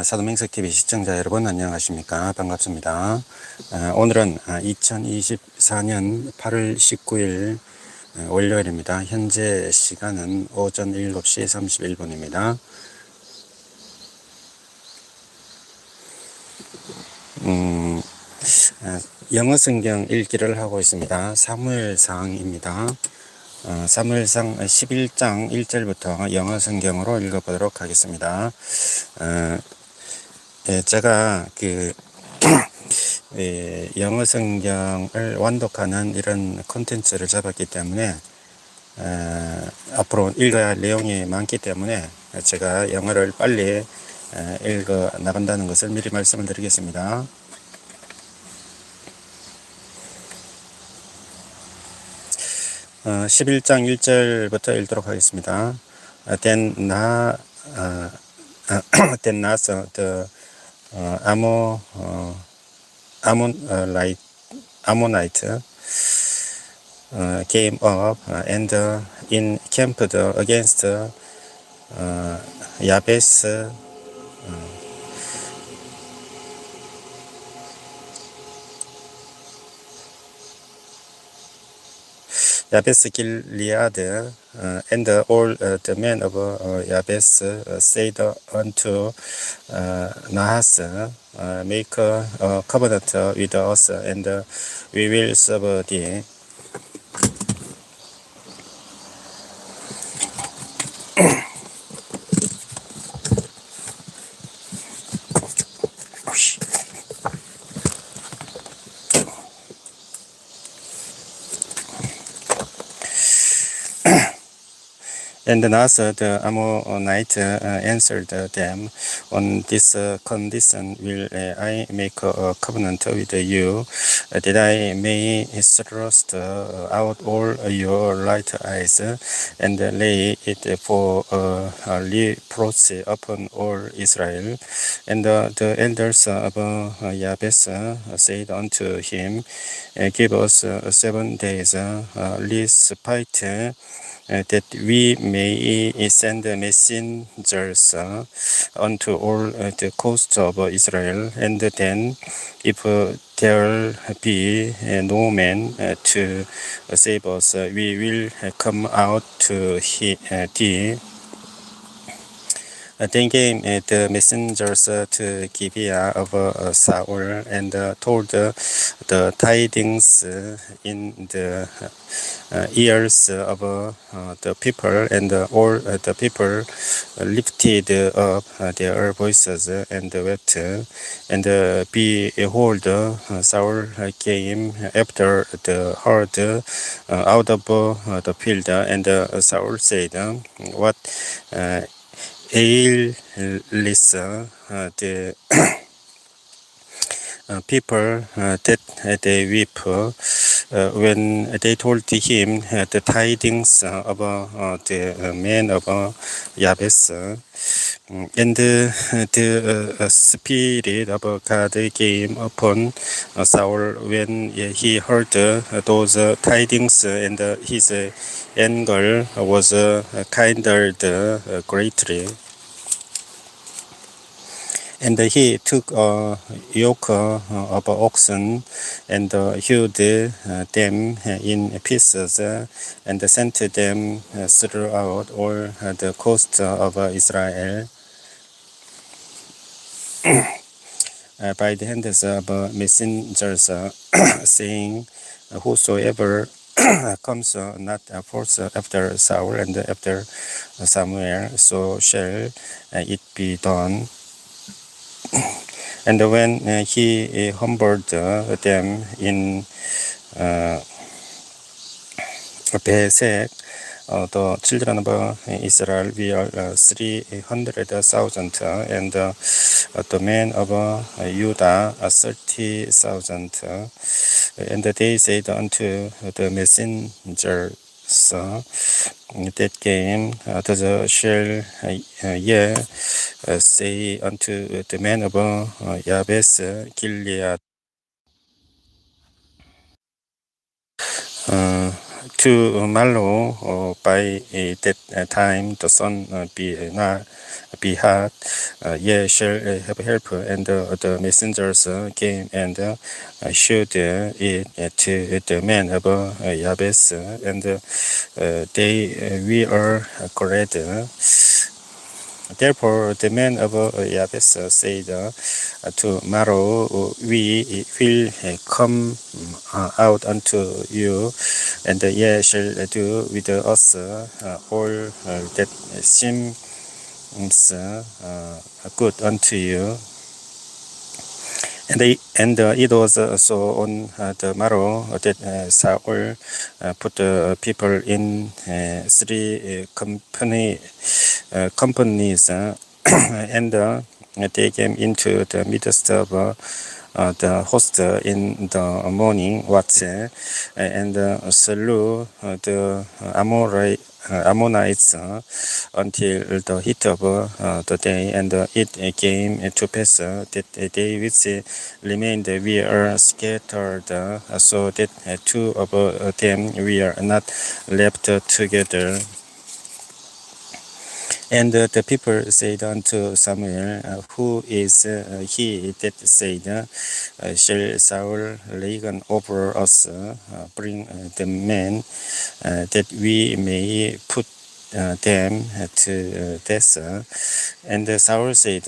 사도맹석TV 시청자 여러분 안녕하십니까? 반갑습니다. 오늘은 2024년 8월 19일 월요일입니다. 현재 시간은 오전 7시 31분입니다. 영어 성경 읽기를 하고 있습니다. 사무엘상입니다. 사무엘상 11장 1절부터 영어 성경으로 읽어보도록 하겠습니다. 제가 영어 성경을 완독하는 이런 콘텐츠를 잡았기 때문에 앞으로 읽어야 할 내용이 많기 때문에 제가 영어를 빨리 읽어 나간다는 것을 미리 말씀을 드리겠습니다. 어, 11장 1절부터 읽도록 하겠습니다. Then Nasa the Ammonite came up and encamped against Yabes Yabes Gilead, and all the men of Yabes said unto Nahas, make a covenant with us, and we will serve thee. And Nasa the Ammonite answered them, on this condition will I make a covenant with you, that I may thrust out all your right eyes, and lay it for a reproach upon all Israel. And the elders of Yabes said unto him, give us 7 days respite, that we may send messengers unto all the coast of Israel, and then, if there be no man to save us, we will come out to thee. Then came the messengers to Gibeah of Saul, and told the tidings in the ears of the people, and all the people lifted up their voices and wept. And behold, Saul came after the herd out of the field, and Saul said, what aileth the people that they weep? When they told him the tidings of the men of Yabes, and the Spirit of God came upon Saul when he heard those tidings, and his anger was kindled greatly. And he took a yoke of oxen, and hewed them in pieces, and sent them throughout all the coast of Israel by the hands of messengers, saying, whosoever comes not forth after Saul and after Samuel, so shall it be done. And when he humbled them in Bezek, the children of Israel were 300,000, and the men of Judah 30,000. And they said unto the messengers that came, thus shall ye say unto the men of Yabes Gilead, tomorrow by that time the sun be not be hot, ye shall have help, and the messengers came and showed it to the men of Jabes, and they we are glad. Therefore, the men of Jabes said, tomorrow we will come out unto you, and ye shall do with us all that seems good unto you. And it was so on the morrow that Saul put the people in three companies, and they came into the midst of the host in the morning watch, and slew the Ammonites until the heat of the day. And it came to pass that they which remained were scattered, so that two of them were not left together. And the people said unto Samuel, who is he that said, shall Saul reign over us? Bring the men, that we may put them to death. And Saul said,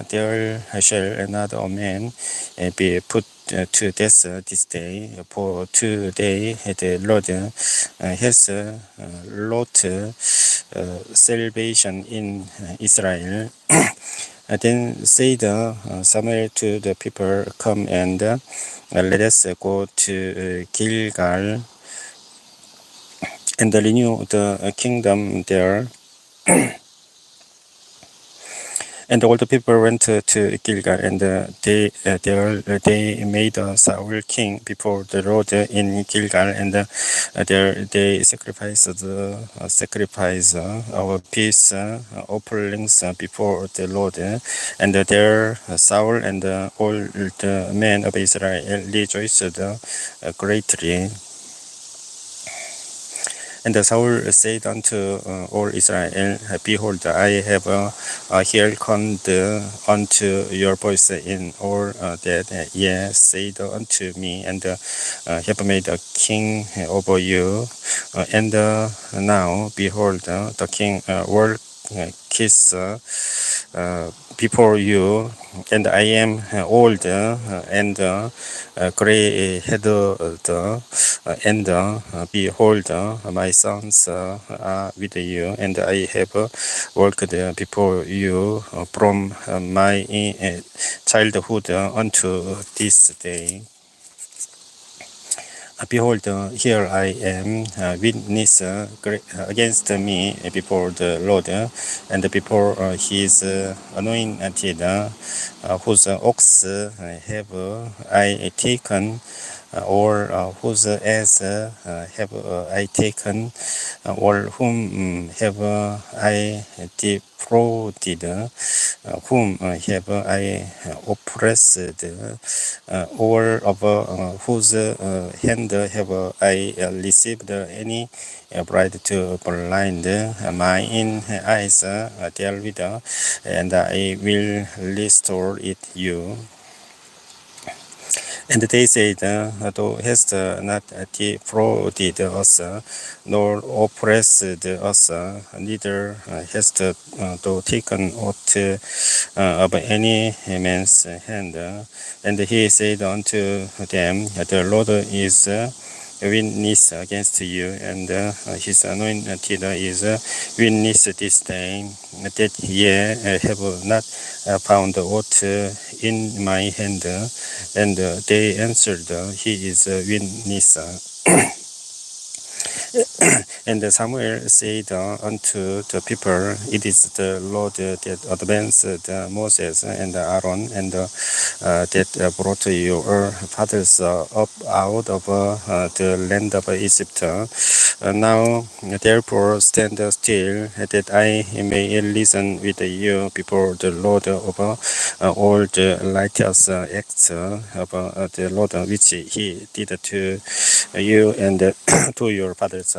there shall not a man be put to death this day, for today the Lord has wrought salvation in Israel. Then said Samuel to the people, come and let us go to Gilgal and renew the kingdom there. And all the people went to Gilgal, and they made Saul king before the Lord in Gilgal, and there they sacrificed the sacrifice of peace offerings before the Lord, and there Saul and all the men of Israel rejoiced greatly. And Saul said unto all Israel, behold, I have hearkened unto your voice in all that ye said unto me, and have made a king over you. And now, behold, the king worketh before you, and I am old and gray-headed, and behold, my sons are with you, and I have worked before you from my childhood unto this day. Behold, here I am, witness against me before the Lord, and before his anointed, whose ox have I taken, or whose ass have I taken, or whom have I defrauded, whom have I oppressed, or of whose hand have I received any bribe to blind mine eyes therewith, and I will restore it you. And they said, thou hast not defrauded us, nor oppressed us, neither hast thou taken aught of any man's hand. And he said unto them, the Lord is witness against you, and his anointed is witness this day, that ye have not found aught in my hand. And they answered, he is witness. And Samuel said unto the people, It is the Lord that advanced Moses and Aaron, and that brought your fathers up out of the land of Egypt. Now, therefore, stand still, that I may listen with you before the Lord of all the righteous acts of the Lord which he did to you and to your fathers.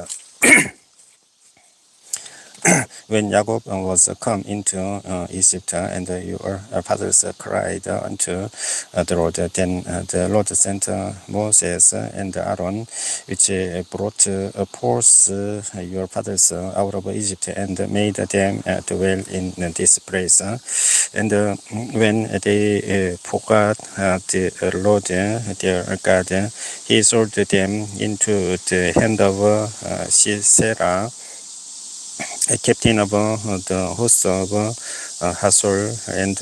When Jacob was come into Egypt, and your fathers cried unto the Lord, then the Lord sent Moses and Aaron, which brought forth your fathers out of Egypt, and made them dwell in this place. And when they forgot the Lord their God, he sold them into the hand of Sisera, a captain of the host of Hazor, and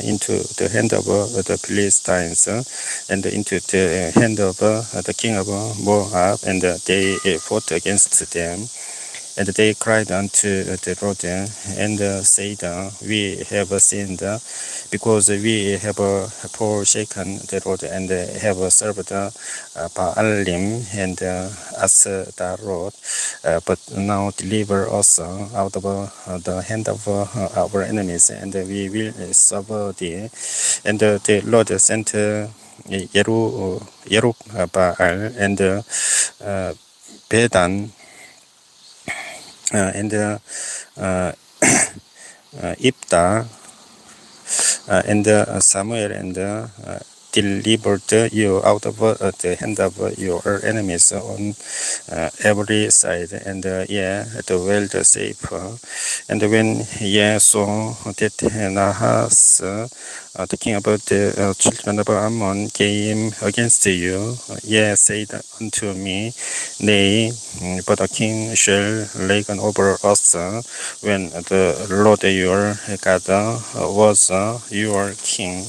into the hand of the Philistines, and into the hand of the king of Moab, and they fought against them. And they cried unto the Lord, and said, We have sinned, because we have forsaken the Lord, and have served Baalim and Ashtaroth. But now deliver us out of the hand of our enemies, and we will serve thee. And the Lord sent Yerubbaal and Bedan and Ibda and Samuel, and delivered you out of the hand of your enemies on every side, and dwelled safe. And when ye saw that Nahas, the king of the children of Ammon, came against you, ye said unto me, Nay, but a king shall reign over us, when the Lord your God was your king.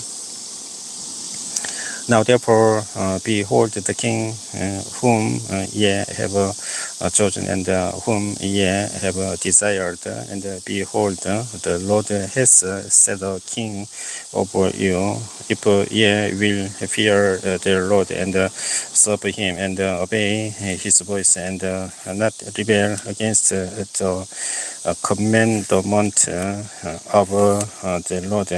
Now therefore, behold the king whom ye have chosen, and whom ye have desired, and behold, the Lord has set a king over you. If ye will fear the Lord, and serve him, and obey his voice, and not rebel against the commandment of the Lord,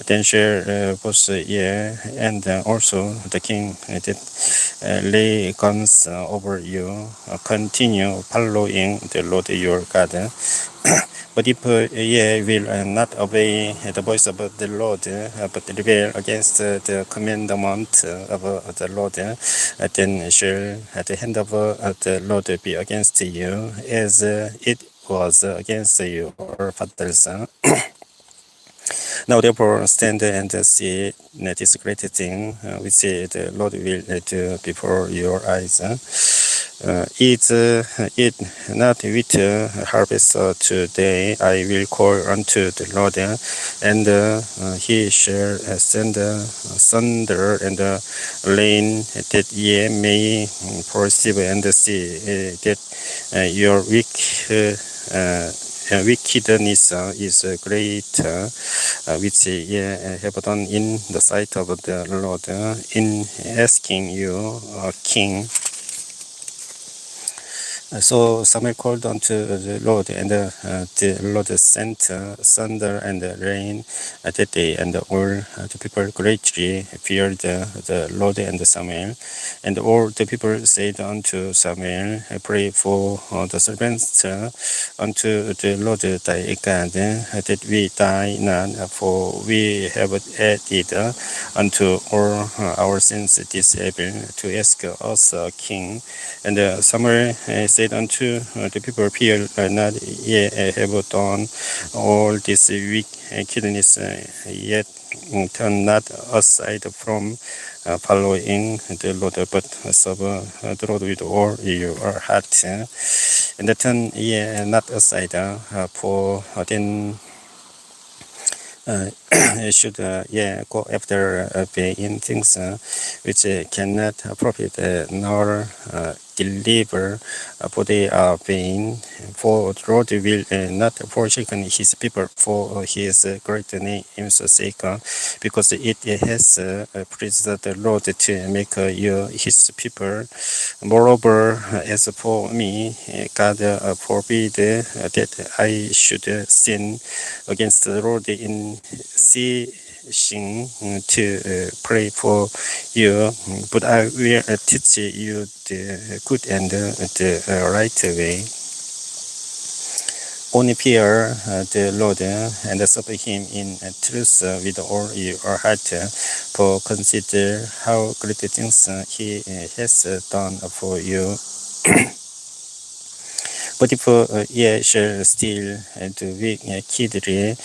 then shall both ye and also the king that lay guns over you continue following the Lord your God. But if ye will not obey the voice of the Lord, but rebel against the commandment of the Lord, then shall the hand of the Lord be against you, as it was against your fathers. Now therefore stand and see this great thing which the Lord will do before your eyes. Eat it not with harvest today. I will call unto the Lord, and he shall send thunder and rain, that ye may perceive and see that your wickedness is great, which ye have done in the sight of the Lord, in asking you a king. So Samuel called unto the Lord, and the Lord sent thunder and rain that day, and all the people greatly feared the Lord and Samuel. And all the people said unto Samuel, Pray for the servants unto the Lord thy God, that we die not, for we have added unto all our sins this evil, to ask us a king. And Samuel said unto the people, Fear not, ye have done all this wickedness, yet turn not aside from following the Lord, but serve the Lord with all your heart. And turn ye not aside, for then should go after vain things which cannot profit nor deliver, for they are vain. For the Lord will not forsaken his people for his great name's sake, because it has pleased the Lord to make you his people. Moreover, as for me, God forbid that I should sin against the Lord in ceasing to pray for you, but I will teach you the good and the right way. Only fear the Lord and serve Him in truth with all your heart, for consider how great things He has done for you. But if ye shall still do wickedly,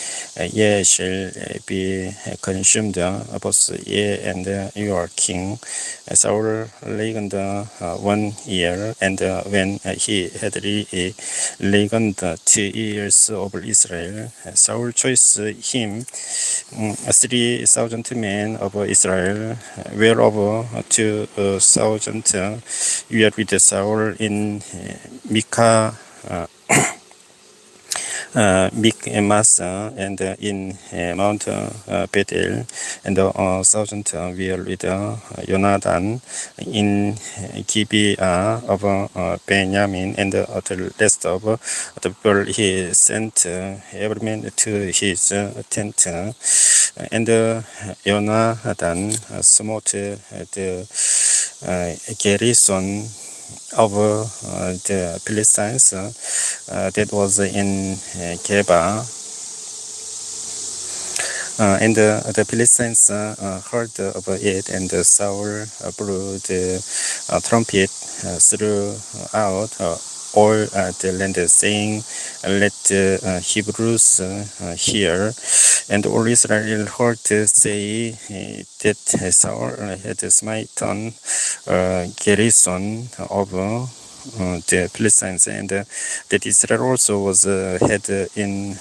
ye shall be consumed, both ye and your king. Saul reigned 1 year, and when he had reigned 2 years over Israel, Saul chose him 3,000 men of Israel, whereof 2,000 were with Saul in Mikmasa and in Mount Bethel, and 1,000 were with Jonathan in Gibeah of Benjamin, and the rest of the people he sent every man to his tent. And Jonathan smote the garrison of the Philistines that was in Geba. And the Philistines heard of it, and Saul blew the trumpet throughout all the land, saying, "Let the Hebrews hear." And all Israel heard say that Saul had smitten garrison of the Philistines, and that Israel also was had in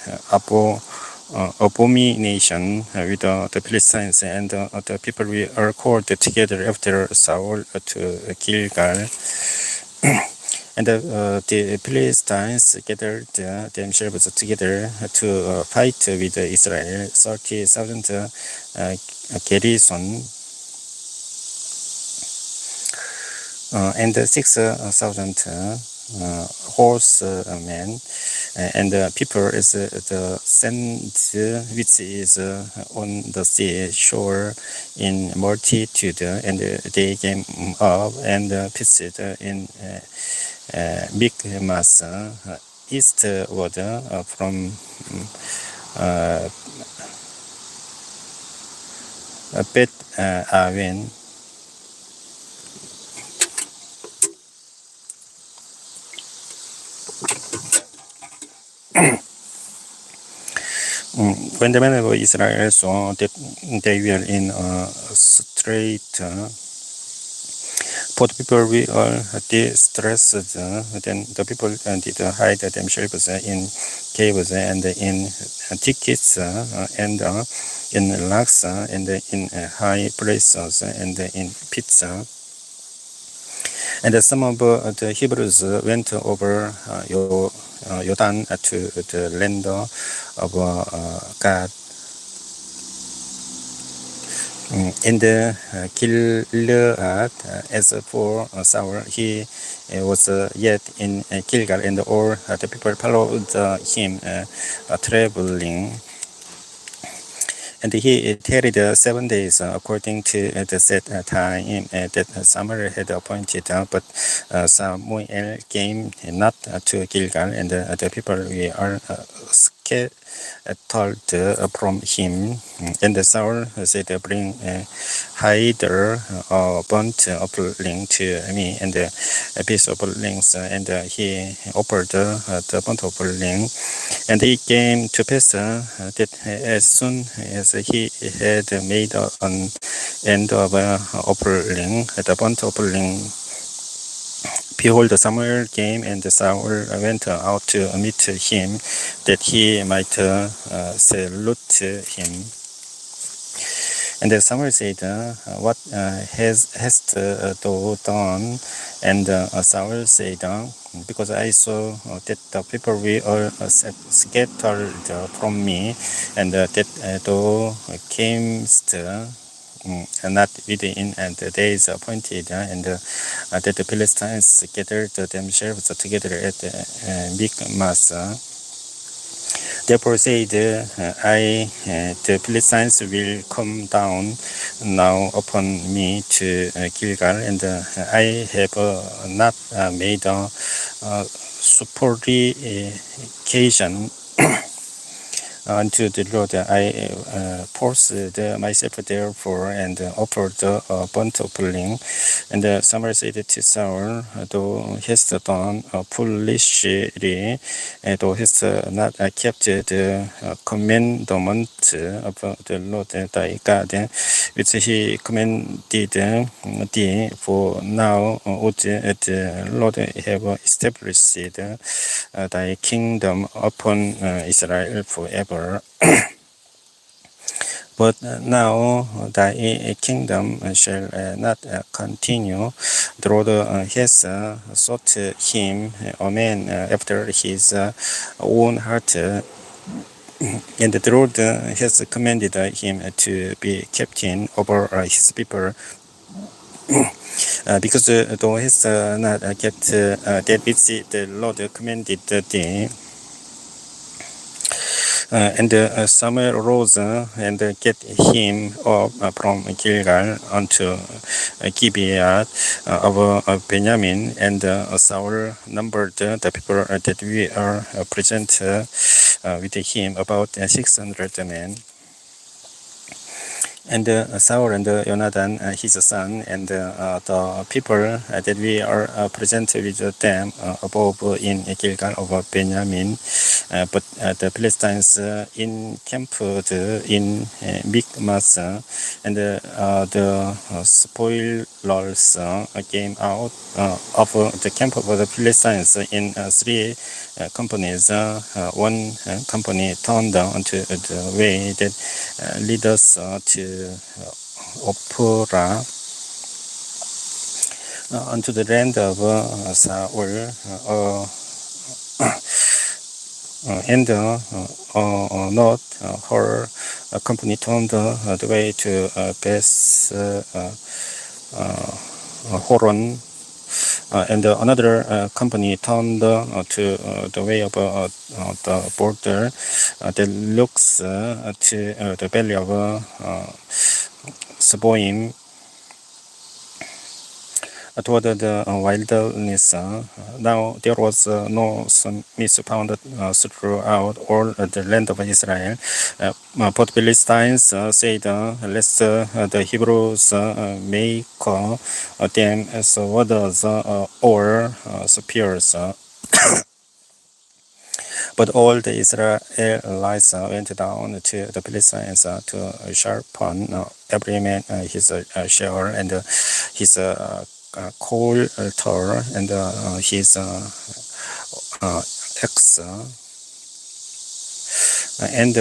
abomination with the Philistines, and the people were called together after Saul to Gilgal. And the Philistines gathered themselves together to fight with Israel, 30,000 garrison, and 6,000 horsemen, and people is the sand which is on the sea shore in multitude, and they came up and pitched in Mikmasa eastward from Beth Aven. When the men of Israel saw that they were in a strait, for the people were distressed, then the people did hide themselves in caves and in thickets and in rocks and in high places and in pits. And some of the Hebrews went over Jordan to the land of God. In the Gilead, as for Saul, he was yet in Gilgal, and all the people followed him, traveling. And he tarried 7 days according to the set time that Samuel had appointed. But Samuel came not to Gilgal, and the people were scattered from him. And Saul said, "Bring hither a burnt offering to me, and a piece of offerings." And he offered the burnt offering. And it came to pass that as soon as he had made an end of offering, the burnt offering, behold, Samuel came, and Saul went out to meet him, that he might salute him. And Samuel said, "What hast thou done?" And Saul said, "Because I saw that the people were all scattered from me, and that thou camest not within the days appointed, and that the Philistines gathered themselves together at Michmash. Therefore said the Philistines will come down now upon me to Gilgal, and I have not made a supplication unto the Lord. I posted myself therefore and offered a burnt offering. And Samuel said to Saul, "Thou hast done foolishly, thou hast not kept the commandment of the Lord thy God, which he commanded thee. For now would the Lord have established thy kingdom upon Israel forever. But now thy kingdom shall not continue. The Lord has sought him a man after his own heart, and the Lord has commanded him to be captain over his people. Because thou hast not kept that which the Lord commanded thee." And Samuel arose and get him up from Gilgal unto Gibeah of Benjamin. And Saul numbered the people that we are present with him, about 600 men. And Saul and Jonathan, his son, and the people that we are present with them above in Gilgal of Benjamin. But the Philistines encamped in Michmash, and the spoilers came out of the camp of the Philistines in three companies. One company turned onto the way that lead us to Ophrah, unto the land of Saul, and not her company turned the way to Beth Horon, and another company turned to the way of the border that looks to the valley of Seboim, toward the wilderness. Now there was no smith found throughout all the land of Israel. But Philistines said, "Lest the Hebrews make them swords or spears." But all the Israelites went down to the Philistines to sharpen every man his share, and his coulter, and his axe, and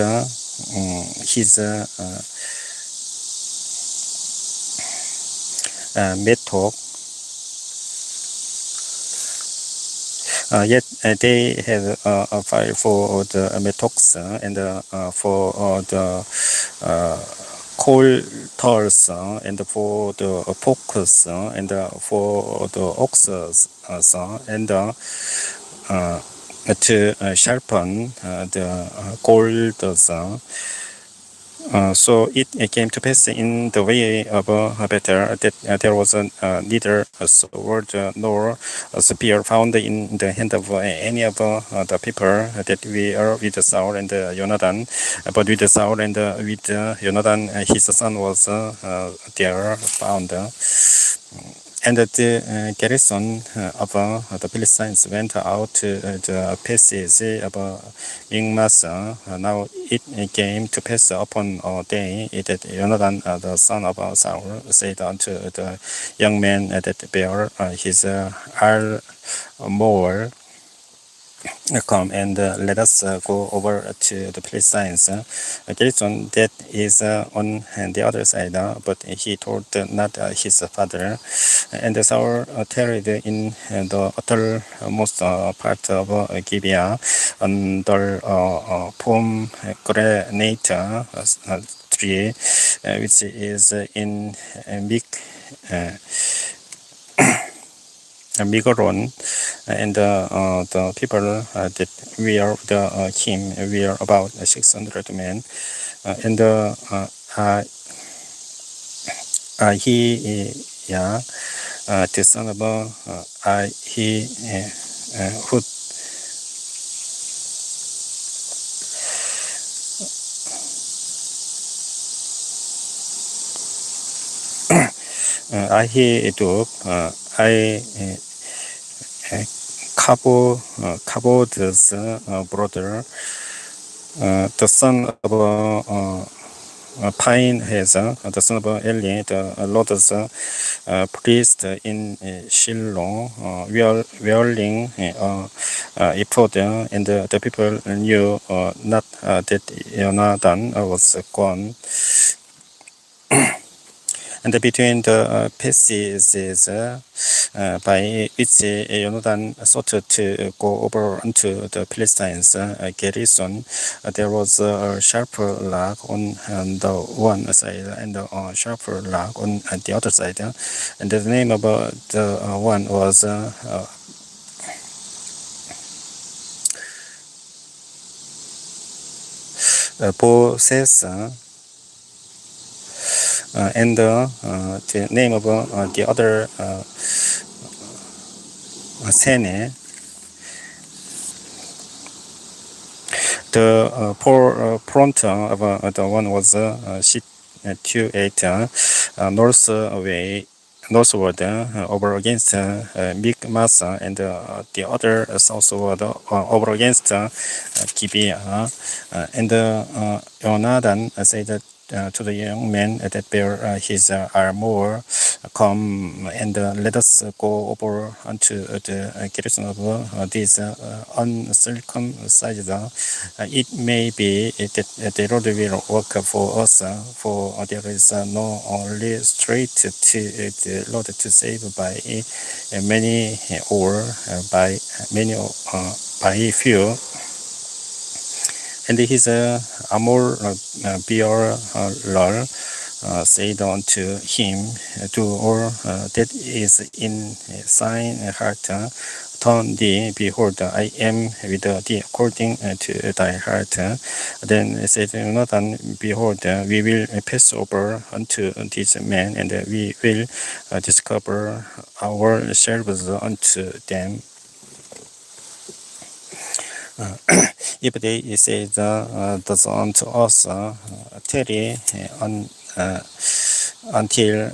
his mattock. Yet they had a fire for the mattocks and for the coulters and for the pokes and for the oxes and to sharpen the gold. So it came to pass in the way of Bethel that there was neither a sword nor a spear found in the hand of any of the people that were with Saul and Jonathan. But with Saul and with Jonathan, his son was there found. And the garrison of the Philistines went out to the passage of Michmash. Now it came to pass upon a day that Jonathan, the son of Saul, said unto the young man that bare his armor, come and let us go over to the Philistines. Gerson, that is on the other side, but he told not his father. And Saul tarried in the uttermost part of Gibeah under pomegranate tree, which is in uh, Migron, and the people that were with him were about 600 men, and he, yeah, the son of he who Ahitub, I Kabod's brother, the son of Phinehas, the son of Eli, the Lord's priest in Shiloh, wearing ephod, and the people knew not that Jonathan was gone. And between the passages by which Jonathan sought to go over unto the Philistines garrison, there was a sharp rock on the one side and a sharp rock on the other side. And the name of the one was Boses, and the name of the other Sene. The front of the one was situated northward over against Mikmasa, and the other southward over against Gibeah. And Jonathan said to the young man that bear his armor, come and let us go over unto the garrison of these uncircumcised. It may be that the Lord will work for us, for there is no only straight to the Lord to save by many or by many by few. And his Amor bearer said unto him, to all that is in thine heart, turn thee, behold, I am with thee according to thy heart. Then said Jonathan, behold, we will pass over unto these men, and we will discover ourselves unto them. If they say thus unto us, tarry until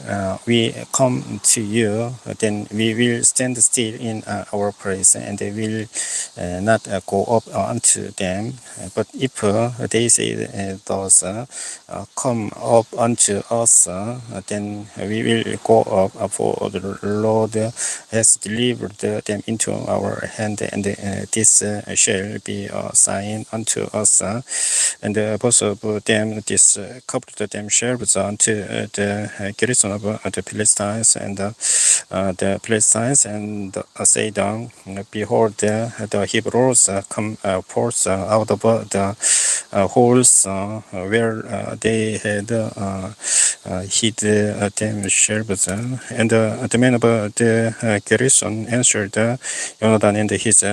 we come to you, then we will stand still in our place, and they will not go up unto them. But if they say thus, come up unto us, then we will go up, for the Lord has delivered them into our hand, and this shall be a sign unto us. And both of them discovered themselves unto the garrison of the Philistines, and the Philistines and said, behold, the Hebrews come forth out of the holes where they had hid themselves. And the men of the garrison answered Jonathan and his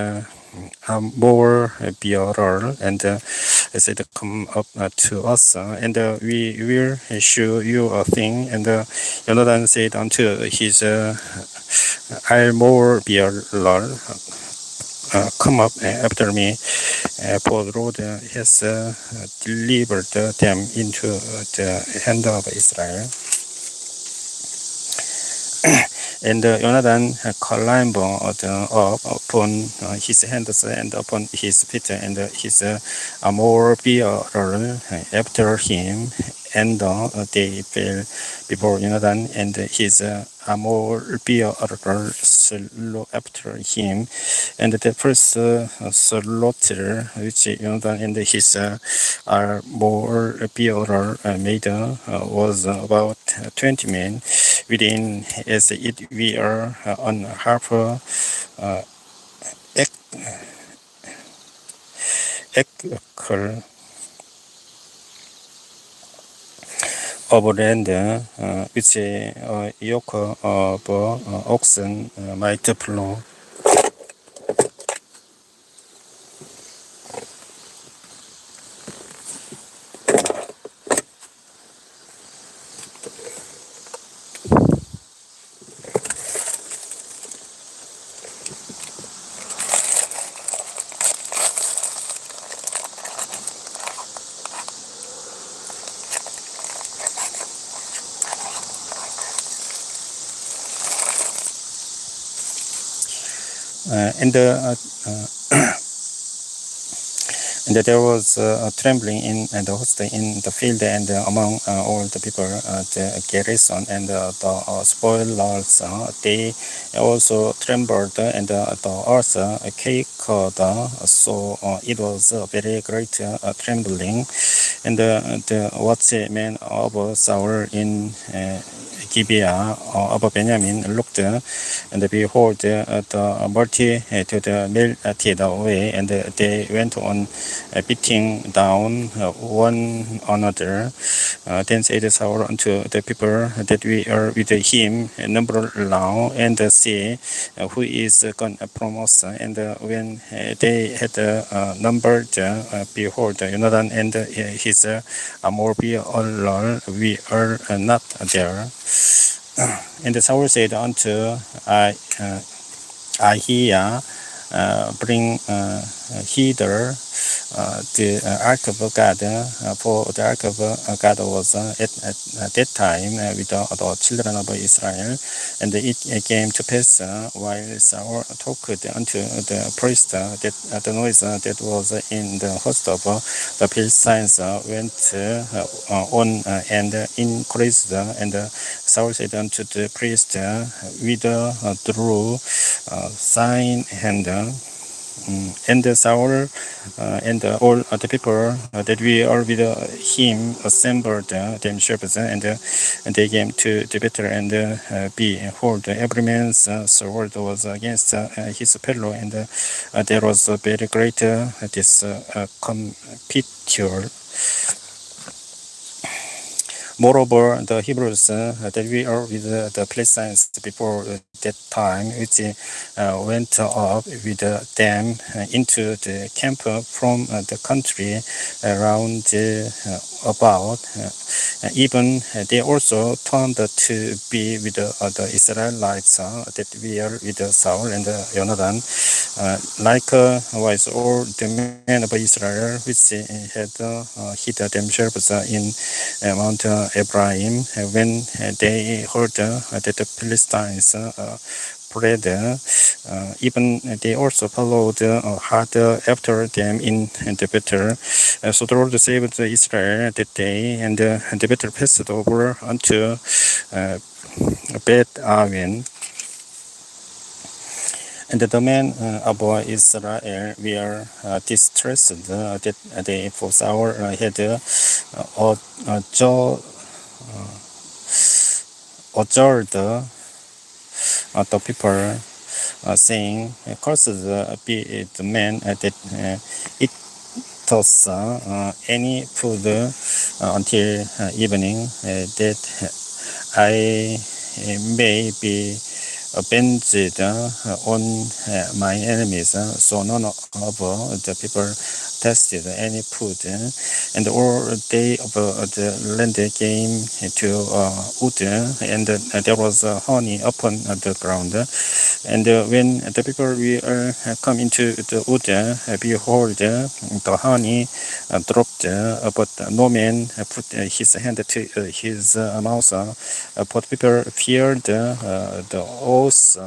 more bearer, and said, come up to us, and we will show you a thing. And Jonathan said unto his more bearer, come up after me, for the Lord has delivered them into the hand of Israel. And Jonathan climbed up upon his hands and upon his feet, and his more bearer after him. and they fell before Jonathan and his armor bearer slew after him. And the first slaughter which Jonathan and his armor bearer made was about 20 men. Within as it we are on half acre of land which a yoke of oxen might plow. And And there was trembling in the host in the field and among all the people, the garrison and the spoilers. They also trembled, and the earth quaked. So it was a very great trembling. And the watchman of Saul in Gibeah of Benjamin looked, and behold, the multitude melted away, and they went on beating down one another. Then said Saul unto the people that we are with him, number now, and see who is gone from us. And when they had numbered, behold, Jonathan and his Amor we are not there. And Saul said unto Ahiah, bring hither the ark of God, for the ark of God was at that time with the children of Israel. And it came to pass while Saul talked unto the priest that the noise that was in the host of the Philistines went on and increased. And Saul said unto the priest, withdraw thine hand. And Saul and all the people that we are with him assembled themselves, and they came to the battle, and behold, every man's sword was against his fellow, and there was a very great competitor. Moreover, the Hebrews that we are with the Philistines before that time, which went up with them into the camp from the country around about. Even they also turned to be with the Israelites that we are with Saul and Jonathan. Likewise, all the men of Israel which had hid themselves in Mount Ephraim, when they heard that the Philistines fled, even they also followed hard after them in the battle. So the Lord saved Israel that day, and the battle passed over unto Beth Aven. And the men of Israel were distressed that they, for Saul had adjured the people, saying, cursed be the man that eat us any food until evening, that I may be avenged on my enemies. So none of the people tasted any food, and all day of the land came to wood, and there was honey upon the ground. And when the people will come into the wood, behold, the honey dropped, but no man put his hand to his mouth. But people feared the oath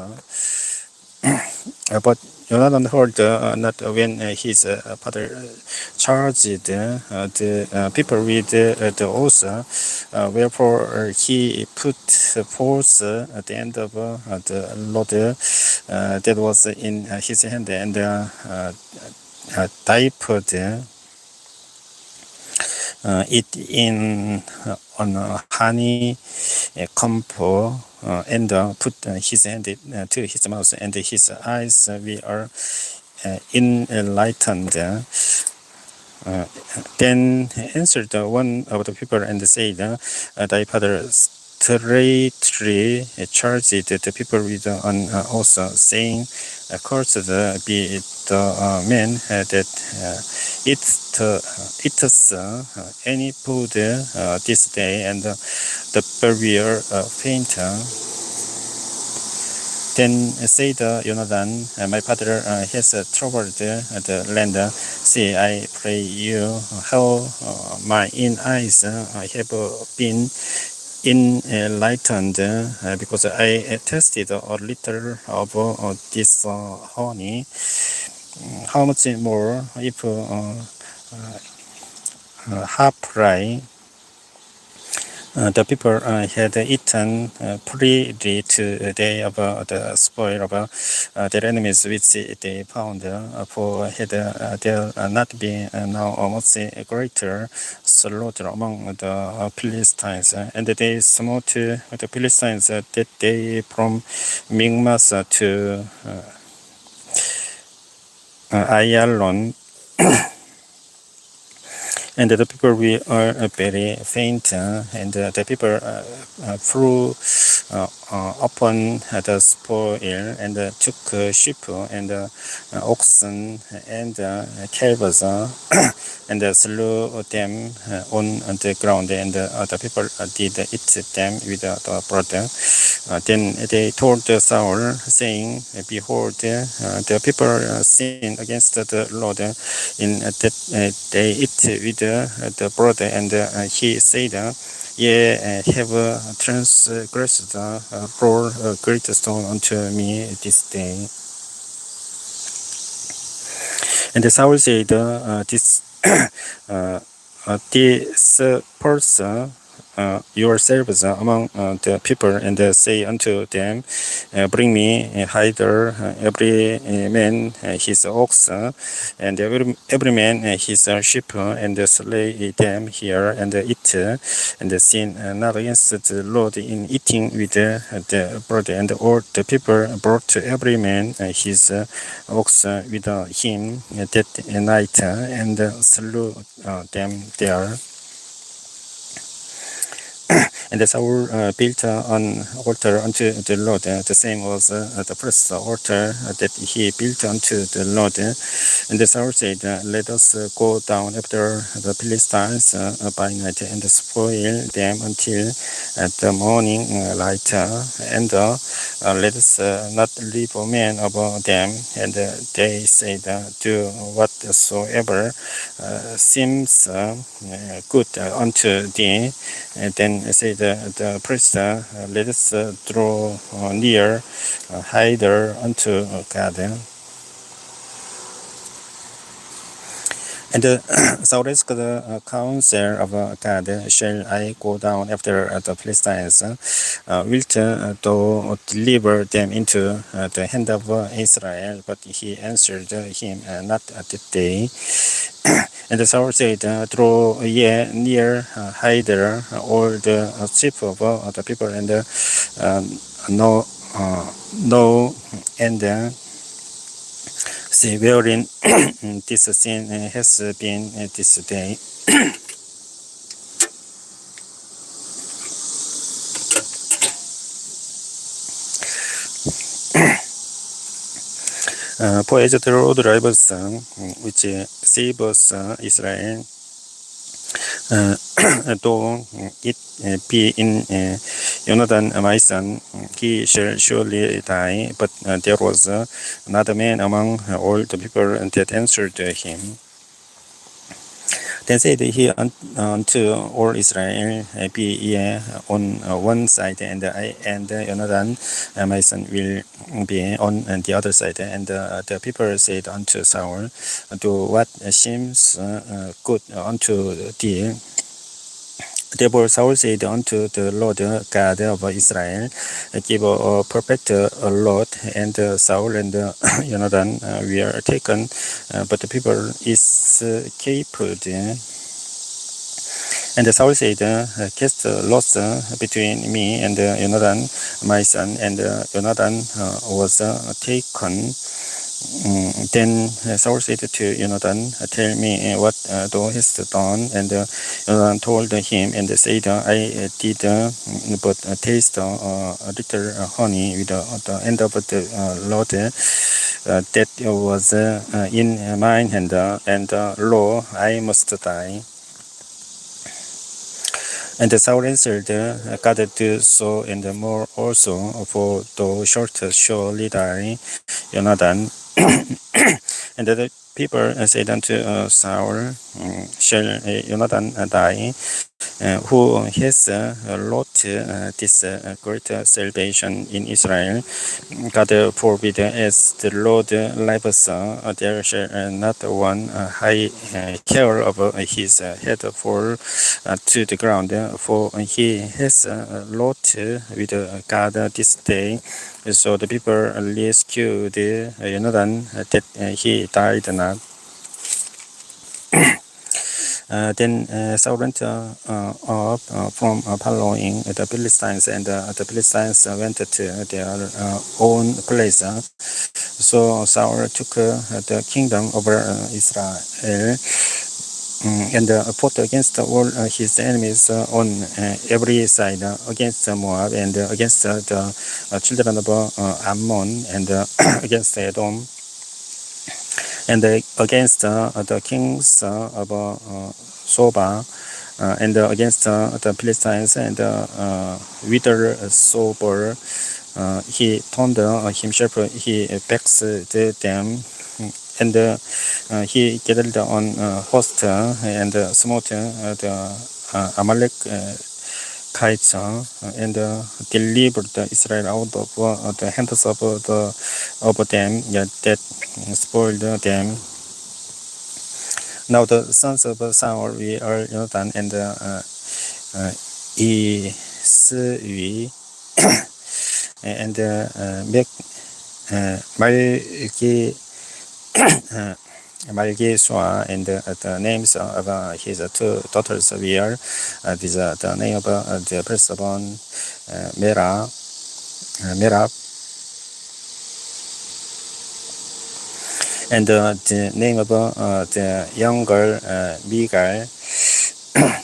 But Jonathan heard not when his father charged the people with the oath, wherefore he put forth at the end of the load that was in his hand and dipped it in on honey compo and put his hand to his mouth, and his eyes were enlightened. Then answered one of the people and said, Thy father straightly charged the people with an oath, saying, Cursed be the man that eats any food this day. And the barrier faint. Then said Jonathan, My father has troubled the land. See, I pray you, how my eyes have been enlightened, because I tasted a little of this honey. How much more if half right? The people had eaten freely to the day of the spoil of their enemies which they found, for had there not been now a much greater slaughter among the Philistines. And they smote the Philistines that day from Michmas to Ayalon. And the people were very faint, and the people flew upon the spoil and took sheep and oxen and calves and slew them on the ground, and the people did eat them with the blood. Then they told Saul, saying, Behold, the people sin against the Lord in that they eat with the blood. And he said, Ye have transgressed for a great stone unto me this day. And Saul said, this person yourselves among the people, and say unto them, Bring me hither every man his ox, and every man his sheep, and slay them here, and eat, and sin not against the Lord in eating with the blood. And all the people brought every man his ox with him that night, and slew them there. And Saul built an altar unto the Lord. The same was the first altar that he built unto the Lord. And Saul said, Let us go down after the Philistines by night and spoil them until the morning light. And let us not leave a man of them. And they said, Do whatsoever seems good unto thee. And then said the priest, Let us draw near hither unto God. And Saul asked the counsel of God, Shall I go down after the Philistines? Wilt thou deliver them into the hand of Israel? But he answered him, Not that day. And Saul said, Draw ye near hither all the chief of the people, and know and see wherein this sin has been this day. For as the Lord drives which save us Israel, though it be in Jonathan my son, he shall surely die. But there was another man among all the people that answered him, Then said he unto all Israel, be ye on one side, and I and Jonathan my son will be on the other side. And the people said unto Saul, do what seems good unto thee. Therefore Saul said unto the Lord God of Israel, give a perfect lot. And Saul and Jonathan were taken, but the people escaped. And Saul said, cast lots between me and Jonathan my son. And Jonathan was taken. Then Saul said to Jonathan, tell me what thou hast done. And Jonathan told him and said, I did but taste a little honey with the end of the rod that was in mine hand, and lo, I must die. And Saul answered, God do so and more also, for thou shalt surely die, Jonathan. And the people said unto Saul, shall Jonathan die? Who has wrought this great salvation in Israel? God forbid, as the Lord liveth, there shall not one hair of his head fall to the ground, for he has wrought with God this day. So the people rescued Jonathan, that he died not. Then Saul went up from following the Philistines, and the Philistines went to their own place. So Saul took the kingdom over Israel, and fought against all his enemies on every side, against Moab, and against the children of Ammon, and against Edom, and against the kings of Soba, and against the Philistines, and whithersoever he turned himself, he vexed them. And he gathered on host and smote the Amalekites, and delivered Israel out of the hands of them that spoiled them. Now the sons of Saul were Jonathan and Iswi and Malgisua, and the names of his two daughters were these the name of the firstborn Merab, and the name of the young girl Migal,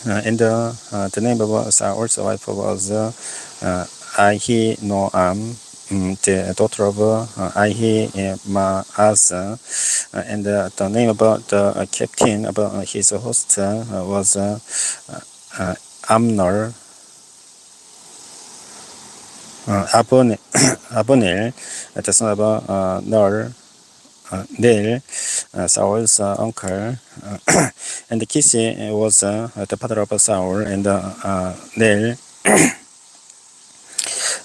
and the name of Saul's wife was Ahinoam, the daughter of Ahimaaz, and the name of the captain of his host was Abner, Abonel, the son of Ner, Saul's uncle, and Kish was the father of Saul, and Ner,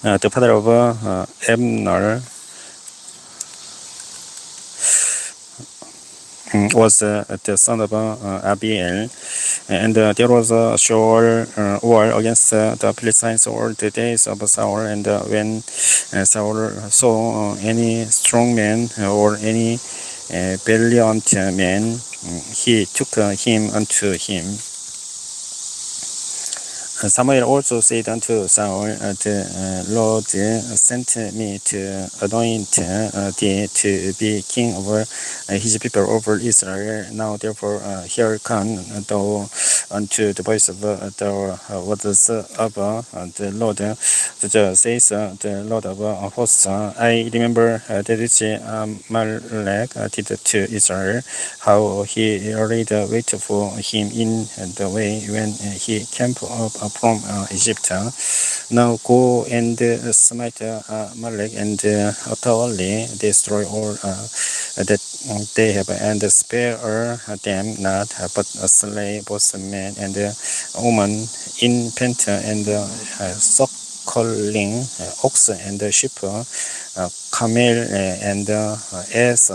the father of Abner, was the son of Abiel. And there was a sure war against the Philistines all the days of Saul. And when Saul saw any strong man or any valiant man, he took him unto him. Samuel also said unto Saul, the Lord sent me to anoint thee to be king over his people, over Israel. Now therefore hearken thou unto the voice of the words of the Lord. Thus says the Lord of hosts, I remember that which Amalek did to Israel, how he laid wait for him in the way when he came up from Egypt. Now go and smite Amalek and utterly destroy all that they have, and spare them not, but slay both men and woman, infant and suckling, ox and sheep, camel and ass.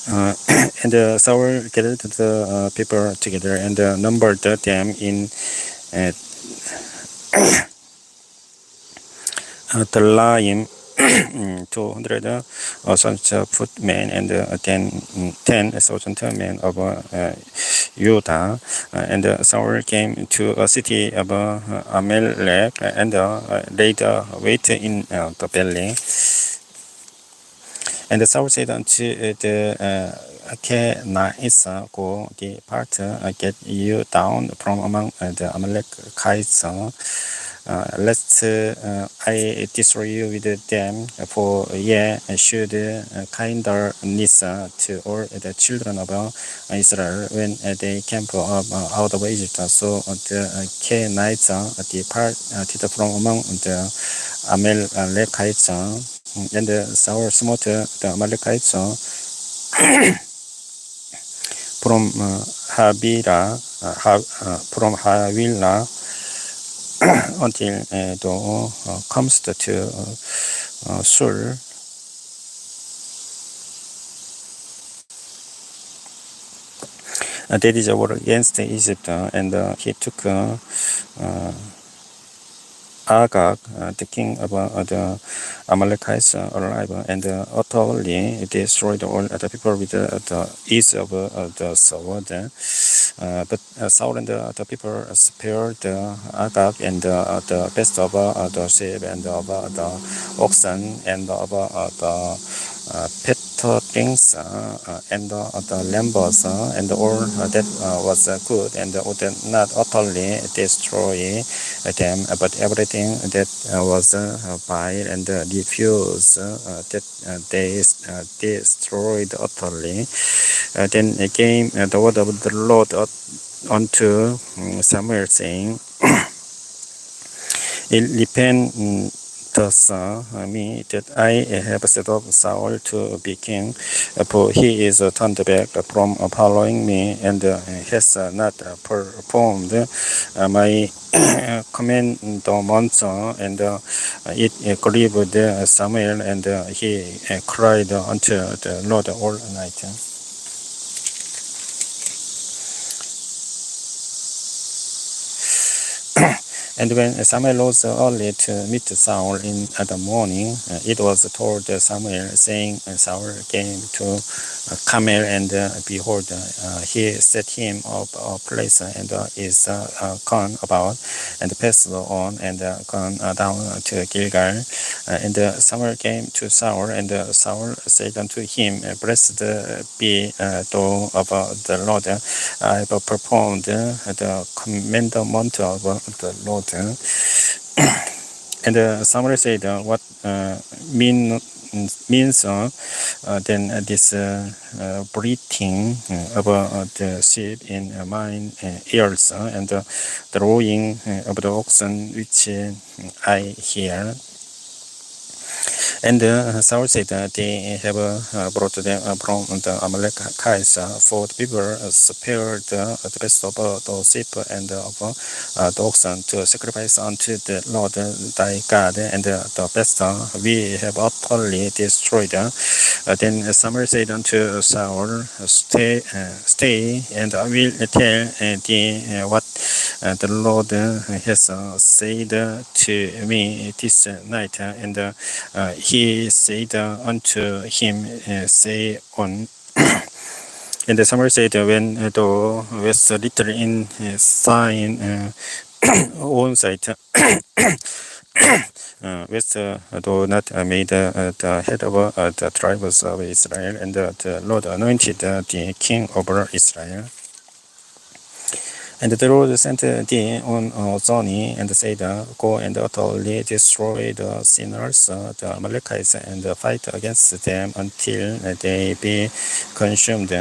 And Saul gathered the people together and numbered them in Telaim, 200 such footmen and 10,000 men of Judah. And Saul came to a city of Amalek and laid wait in the valley. And Saul said unto the Kenites, go depart, get you down from among the Amalekites, lest I destroy you with them, for ye should kindness to all the children of Israel when they came up out of Egypt. So the Kenites departed from among the Amalekites, and Saul smote the Amalekites from from Havilah until thou comest to Sur. That is a war against Egypt, and he took Agag, the king of the Amalekites, alive, and utterly destroyed all the people with the ease of the sword. But Saul and the people spared Agag and the best of the sheep and of the oxen and of the fattlings and the lambs and all that was good, and would not utterly destroy them, but everything that was vile and diffuse that they destroyed utterly. Then came the word of the Lord unto Samuel, saying, It repent thus me that I have set up Saul to be king, for he is turned back from following me, and has not performed my commandments, and it grieved Samuel, and he cried unto the Lord all night. And when Samuel rose early to meet Saul in the morning, it was told Samuel, saying, Saul came to Carmel, and behold, he set him up a place, and is gone about, and passed on, and gone down to Gilgal. And Samuel came to Saul, and Saul said unto him, Blessed be thou of the Lord. I have performed the commandment of the Lord. And Samuel said, What means then this breathing of the sheep in mine ears, and the lowing of the oxen which I hear? And Saul said, they have brought them from the Amalekites, for the people spared the best of the sheep and of the oxen to sacrifice unto the Lord thy God, and the best we have utterly destroyed. Then Samuel said unto Saul, Stay, and I will tell thee what the Lord has said to me this night. And he said unto him, Say on. And Samuel said, When thou wast little in thine own sight, wast thou not made the head of the tribes of Israel, and the Lord anointed the king over Israel. And the Lord sent thee on a journey and said, Go and utterly destroy the sinners, the Amalekites, and fight against them until they be consumed.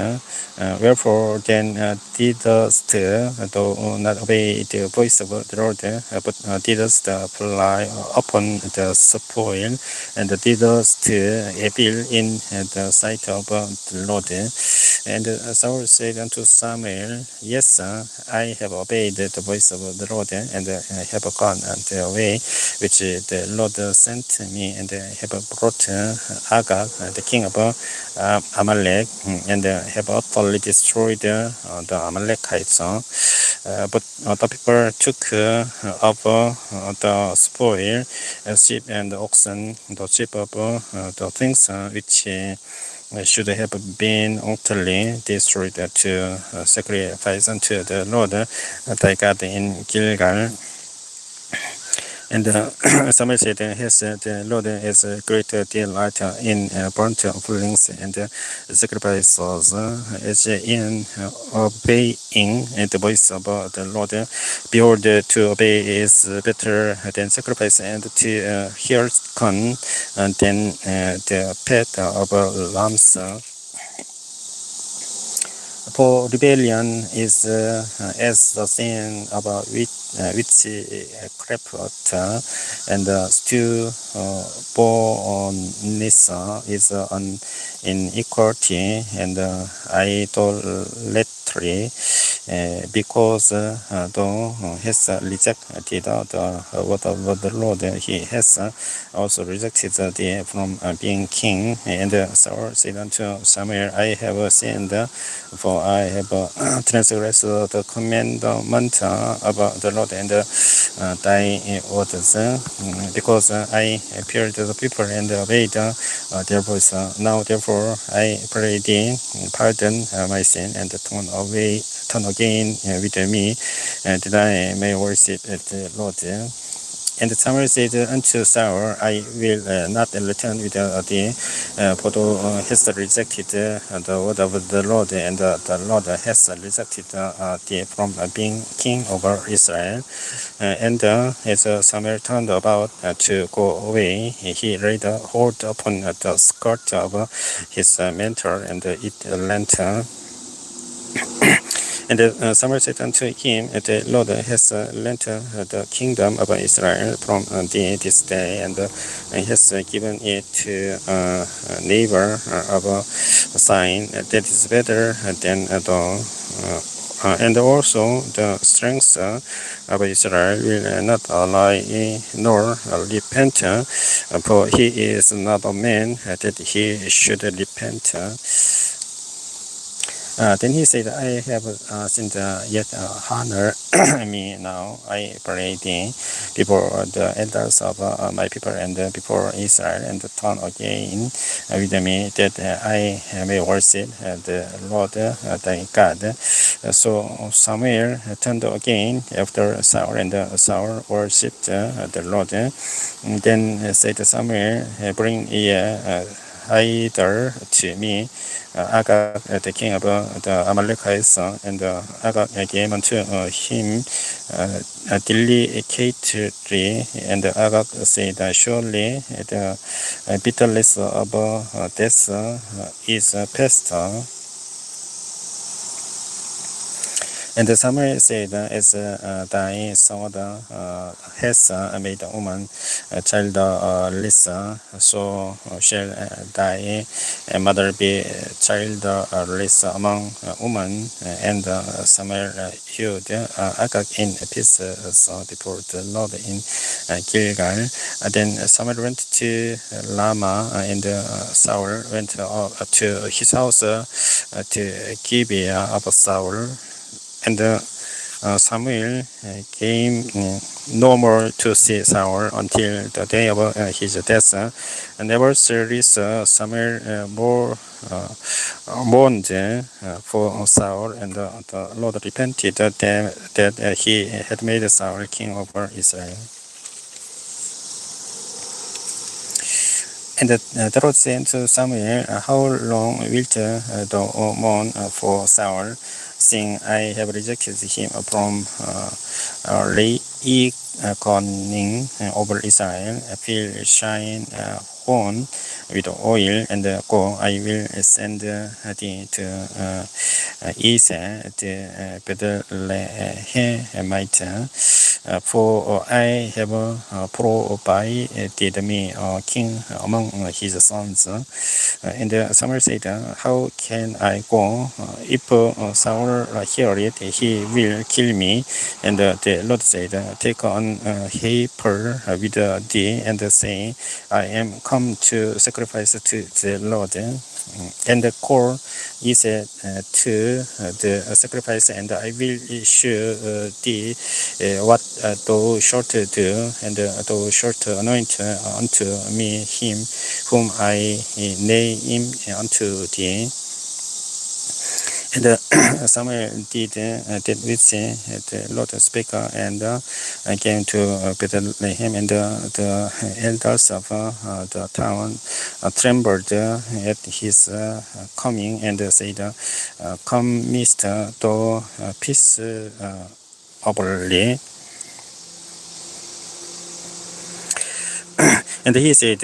Wherefore then didst thou not obey the voice of the Lord, but didst fly upon the spoil, and didst evil in the sight of the Lord. And Saul said unto Samuel, Yes, I have obeyed the voice of the Lord, and have gone the way which the Lord sent me, and have brought Agag, the king of Amalek, and have utterly destroyed the Amalekites. But the people took of the spoil, sheep and oxen, the sheep of the things which should have been utterly destroyed to sacrifice unto the Lord thy God in Gilgal. And Samuel said, His the Lord is a great delight in burnt offerings and sacrifices, as in obeying the voice of the Lord. Behold, to obey is better than sacrifice, and to hearken than the fat of lambs. For rebellion is as the sin of witchcraft, and still bornness is an inequality, and idolatry, because thou hast rejected the word of the Lord, he has also rejected thee from being king. And Saul said unto Samuel, I have sinned, for I have transgressed the commandment of the Lord and thy orders, because I feared the people and obeyed their voice. Now therefore I pray thee, pardon my sin, and turn again with me, that I may worship the Lord. And Samuel said unto Saul, I will not return with thee, for thou hast rejected the word of the Lord, and the Lord has rejected thee from being king over Israel. And as Samuel turned about to go away, he laid hold upon the skirt of his mantle, and it lent. And Samuel said unto him, The Lord has lent the kingdom of Israel from thee this day, and has given it to a neighbor of a sign that is better than thou. And also the strength of Israel will not lie nor repent, for he is not a man that he should repent. Then he said, I have sinned, yet honor me now, I pray thee, before the elders of my people and before Israel, and turn again with me, that I may worship the Lord thy God. So Samuel turned again after Saul, and Saul worshipped the Lord. Then said Samuel, bring ye either to me Agag, the king of the Amalekites, and Agag came unto him delicately, and Agag said, Surely the bitterness of death is past. And Samuel said, As thy sword has made a woman childless, so shall thy mother be childless among women. And Samuel hewed Agag in pieces before the Lord in Gilgal. Then Samuel went to Ramah, and Saul went up to his house to Gibeah of Saul. And Samuel came no more to see Saul until the day of his death. Nevertheless, Samuel mourned for Saul, and the Lord repented that he had made Saul king over Israel. And the Lord said to Samuel, How long wilt thou mourn for Saul, seeing I have rejected him from reckoning over Israel, will shine horn with oil, and go. I will send thee to Isa the Bethlehemite, for I have provided me a king among his sons. And Samuel said, how can I go? If Saul hear it, he will kill me. And the Lord said, take on a heifer with thee, and say, I am come to sacrifice to the Lord. And call Isa to the sacrifice, and I will show thee what thou shalt do, and thou shalt anoint unto me him whom I name unto thee. And Samuel did that which the Lord spake, and came to Bethlehem, and the elders of the town trembled at his coming, and said, come, Mister, thou peaceably. And he said,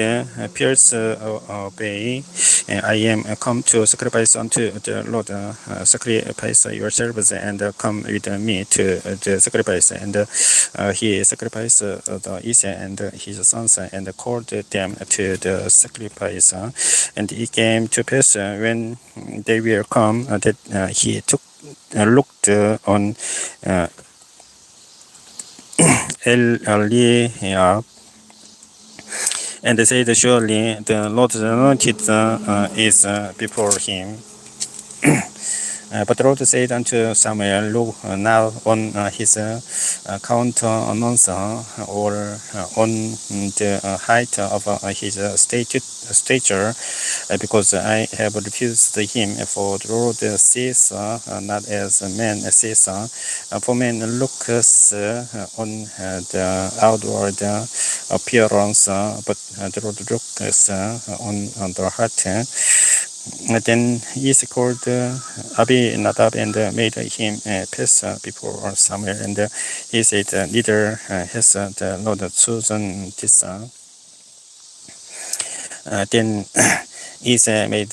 Pierce obey, I am come to sacrifice unto the Lord. Sacrifice yourselves and come with me to the sacrifice. And he sacrificed the Isa and his sons, and called them to the sacrifice. And it came to pass when they were come that he looked on Eliab, and said, surely the Lord's anointed is before him. But the Lord said unto Samuel, look now on his countenance, or on the height of his stature, because I have refused him. For the Lord sees not as man sees. For man looks on the outward appearance, but the Lord looks on the heart. Then Isa called Abinadab and made him pass before Samuel. And he said, neither has the Lord chosen this. Then Isa made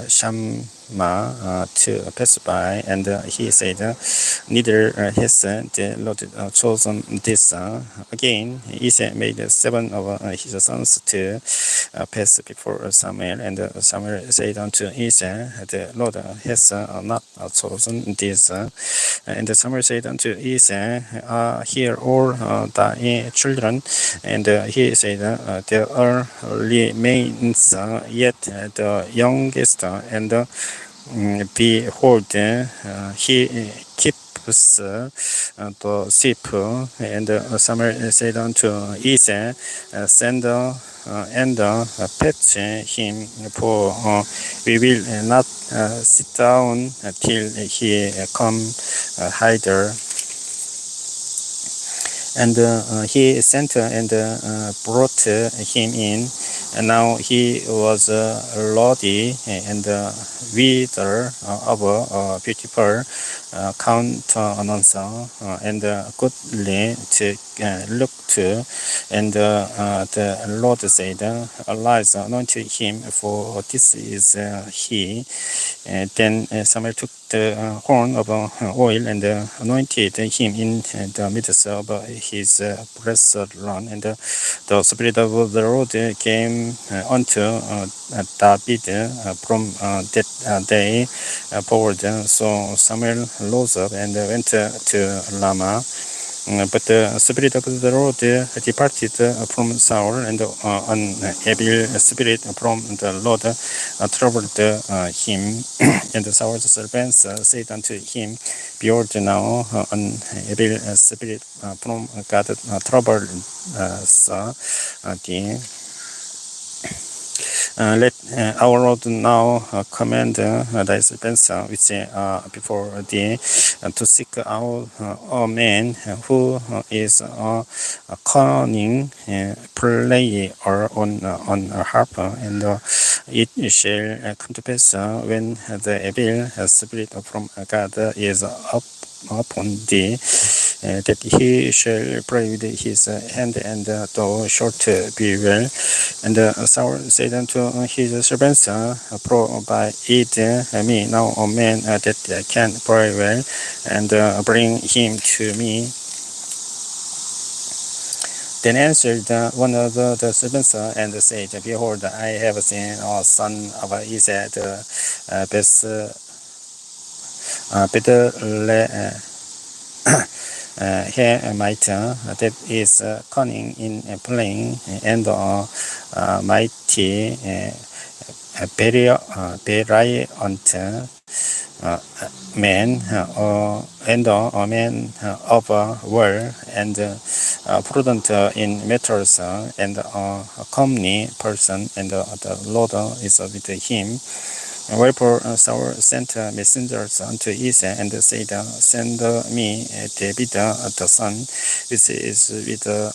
Shammah to pass by, and he said, neither has the Lord chosen this. Again, Isa made 7 of his sons to pass before Samuel, and Samuel said unto Isa, the Lord has not chosen this. And Samuel said unto Isa, hear all thy children. And he said, there are remains yet the youngest, and behold, he keeps the sheep. And Samuel said unto Isa, send and fetch him, for we will not sit down till he come hither. And he sent and brought him in. And now he was lordly and wither of a beautiful countenance, and goodly to look to. And the Lord said, arise, anoint him, for this is he. Then Samuel took the horn of oil and anointed him in the midst of his brethren. And the Spirit of the Lord came unto David from that day forward. So Samuel rose up and went to Ramah. But the Spirit of the Lord departed from Saul, and an evil spirit from the Lord troubled him. And Saul's servants said unto him, behold, now an evil spirit from God troubled thee. Let our Lord now command thy servants which are before thee to seek out a man who is a cunning player on a harp, and It shall come to pass when the evil spirit from God is upon thee, that he shall pray with his hand, and thou shalt be well. And Saul said unto his servants, provide me now a man that can pray well, and bring him to me. Then answered one of the servants and said, Behold, I have seen a son of Isaac Bethlehemite, that is cunning in playing, and mighty valiant man, and a man of war, and prudent in matters, and a comely person, and the Lord is with him. Wherefore Saul sent messengers unto Isaac, and said, Send me David the son, which is with the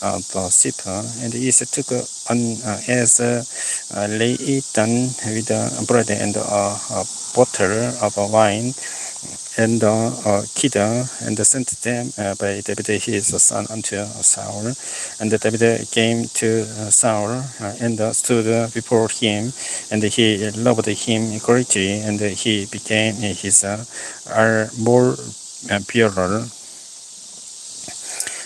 sheep. And Isaac took an ass laden with bread and a bottle of wine, and kid, and sent them by David his son unto Saul. And David came to Saul, and stood before him, and he loved him greatly, and he became his armor bearer.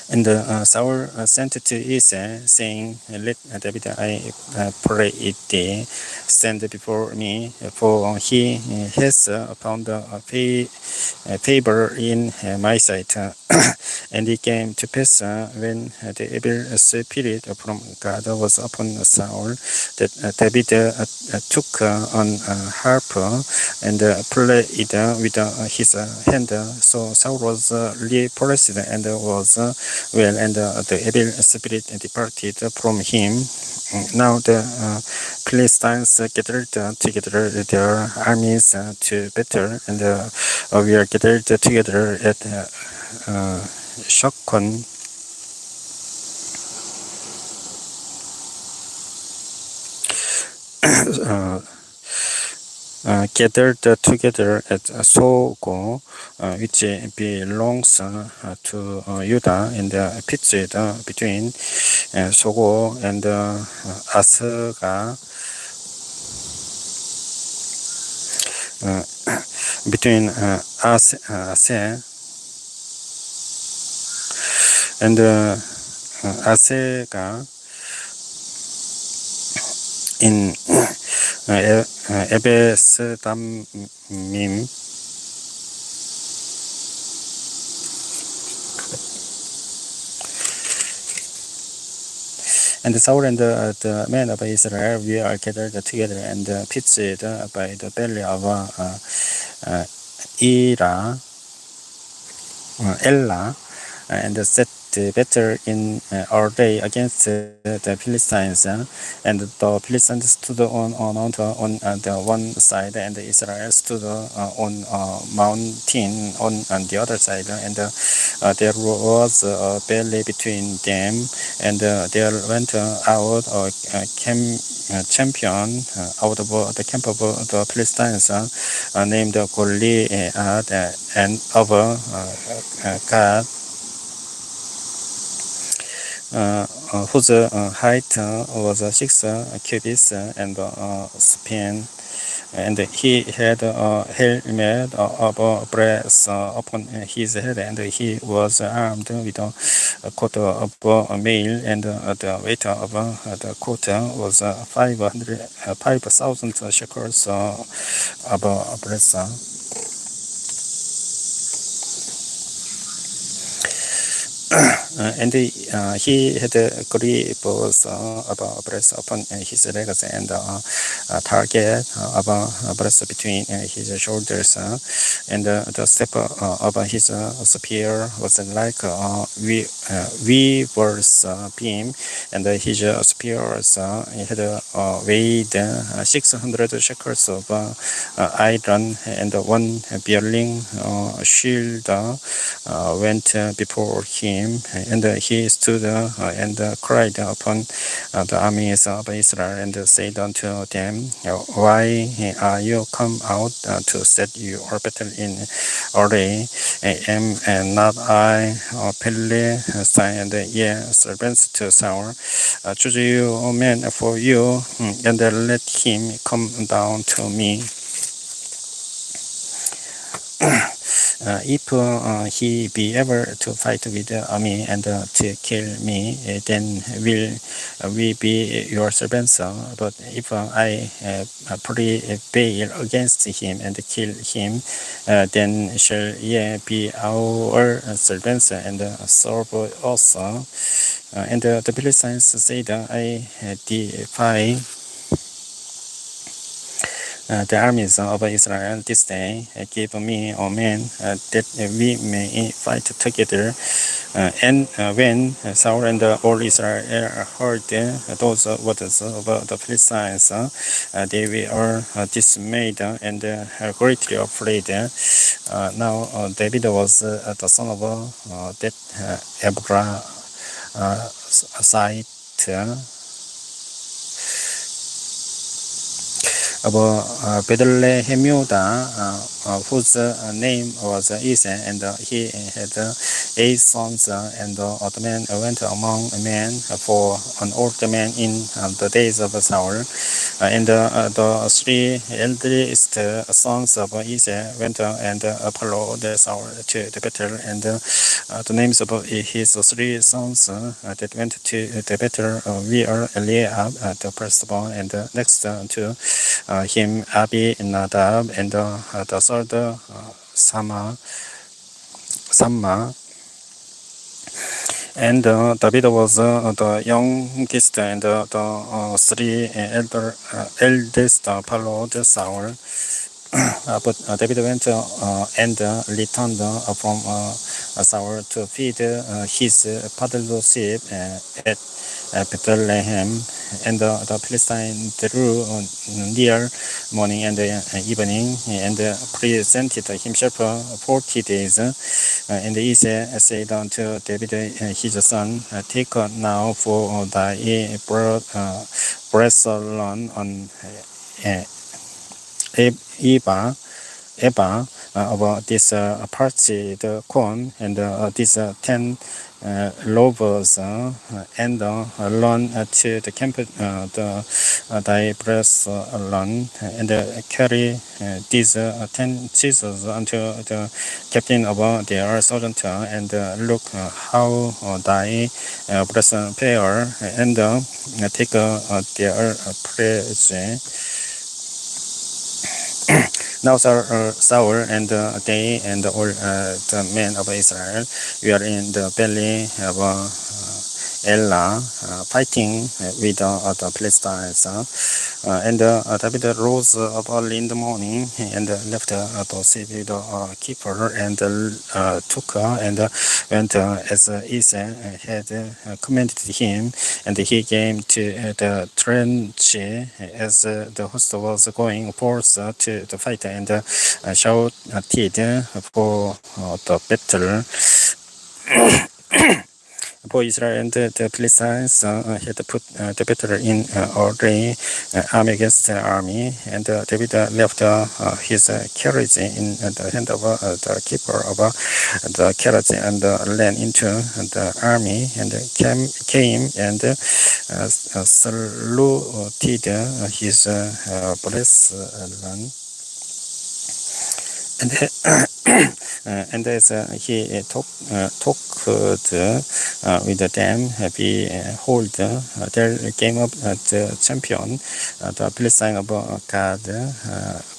And Saul sent to Isaac, saying, Let David, I pray thee, stand before me, for he has found favor in my sight. And it came to pass, when the evil spirit from God was upon Saul, that David took an harp and played with his hand. So Saul was repulsed and was well, and the evil spirit departed from him. Now the Philistines gathered together their armies to battle, and we are gathered together at Shokon. Gathered together at Sogo, which belongs to Judah, and pitched between Sogo and Asga, between Ase and Asega in Ebesdamim. And Saul and the men of Israel, we are gathered together and pitched by the belly of Ella, and set battle in our day against the Philistines, and the Philistines stood on the one side, and Israel stood on a mountain on the other side, and there was a valley between them, and there went out a champion out of the camp of the Philistines, named Goliath, and of God, whose height was 6 cubits and span, and he had a helmet of brass upon his head, and he was armed with a coat of mail, and the weight of the coat was 5,000 shekels of brass. And he had grippers of brass upon his legs, and target of brass between his shoulders, and the step of his spear was like a weaver's beam, and his spears had weighed 600 shekels of iron, and one bearing shield went before him. and he stood and cried upon the armies of Israel, and said unto them, Why are you come out to set your battle in array? Am not I Philistine, and ye servants to Saul? Choose you a man for you, and let him come down to me. If he be able to fight with the army and to kill me, then will we be your servants. But if I prevail against him and kill him, then shall ye be our servants and serve us. And the Philistines said, I defy the armies of Israel this day. Give me a man that we may fight together. And when Saul and all Israel heard those words of the Philistines, they were dismayed and greatly afraid. Now David was the son of that Ebrahite of Bethlehemida, whose name was Isa, and he had 8 sons, and the old man went among men for an old man in the days of Saul. And the 3 eldest sons of Isa went and followed Saul to the battle, and the names of his 3 sons that went to the battle were Eliab, the firstborn, and next to him Abinadab, and the third Samma. And David was the youngest, and the 3 eldest followed Saul. But David went and returned from Saul to feed his father's sheep at Bethlehem, and the Philistine drew near morning and evening, and presented himself 40 days. And Isaiah said unto David his son, Take now for thy breastplate on Eba about this parched corn, and these 10 loaves, and run to the camp thy breastplate, and carry these 10 cheeses unto the captain of their sergeant, and look how thy breastplate fare, and take their praise. Now Saul and they and all the men of Israel were in the valley of Elah, fighting with the Philistines. And David rose up early in the morning and left the city with the keeper, and took and went as Isaiah had commanded him. And he came to the trench as the host was going forth to the fight, and shouted for the battle. For Israel and the Philistines had put the battle in array, army against army, and David left his carriage in the hand of the keeper of the carriage, and ran into the army, and came and saluted his breastplate. And as he talked with them, behold, there came up the champion, the Philistine of God,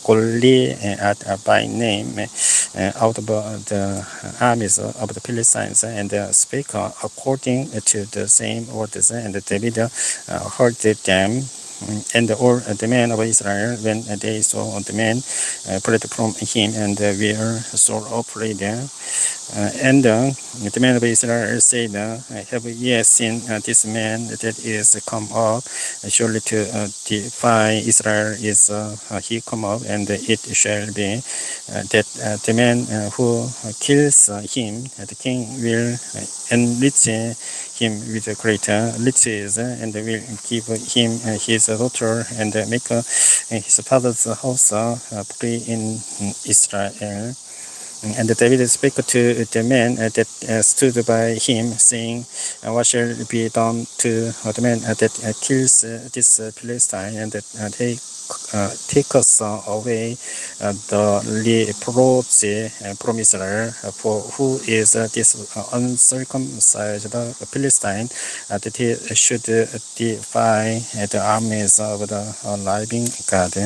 Goliath by name, out of the armies of the Philistines, and spake according to the same words, and David heard them. And all the men of Israel, when they saw the man, fled from him and were sore afraid. And the men of Israel said, Have ye seen this man that is come up? Surely to defy Israel is he come up, and it shall be that the man who kills him, the king will enrich him with greater riches, and will give him his daughter, and make his father's house free in Israel. And David spake to the man that stood by him, saying, What shall be done to the man that kills this Philistine, and that take us away the reproach from Israel? For who is this uncircumcised Philistine that he should defy the armies of the living God?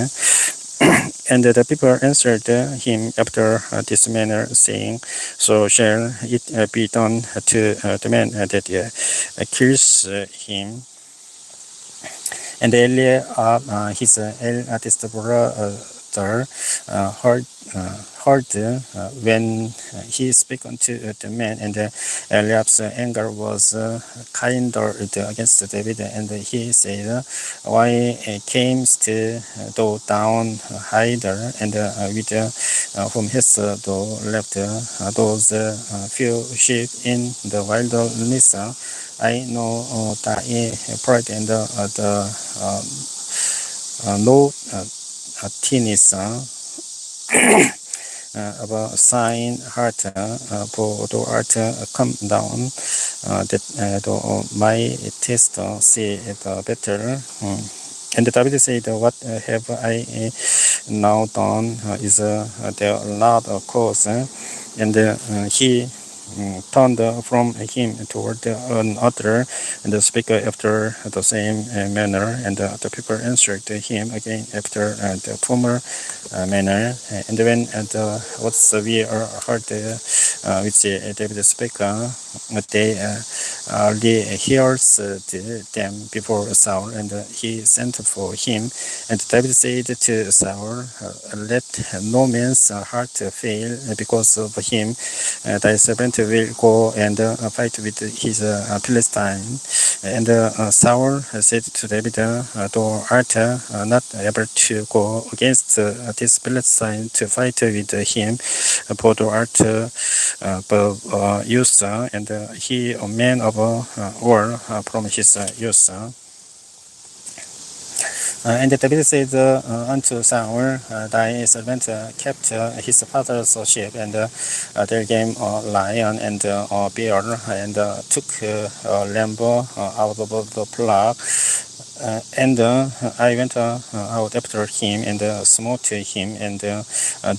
And the people answered him after this manner, saying, So shall it be done to the man that kills him. And Eliab, his eldest brother, heard when he spake unto the man, and Eliab's anger was kindled against David, and he said, Why camest thou down hither, and with whom hast thou left those few sheep in the wilderness? I know thy pride and the no tennis of a sign heart, for thou art come down, that thou mightest see the better. And David said, What have I now done? Is there not a cause? And he turned from him toward another, and spake after the same manner. And the people answered him again after the former manner. And when the words we heard which David spake, they rehearsed them before Saul, and he sent for him. And David said to Saul, Let no man's heart fail because of him. Thy servant will go and fight with his Philistine. And Saul said to David, Thou art not able to go against this Philistine to fight with him, for thou art youth, and he a man of war from his youth. And David said unto Samuel, Thy servant kept his father's sheep, and there came a lion and a bear, and took a lamb out of the flock. And I went out after him, and smote him, and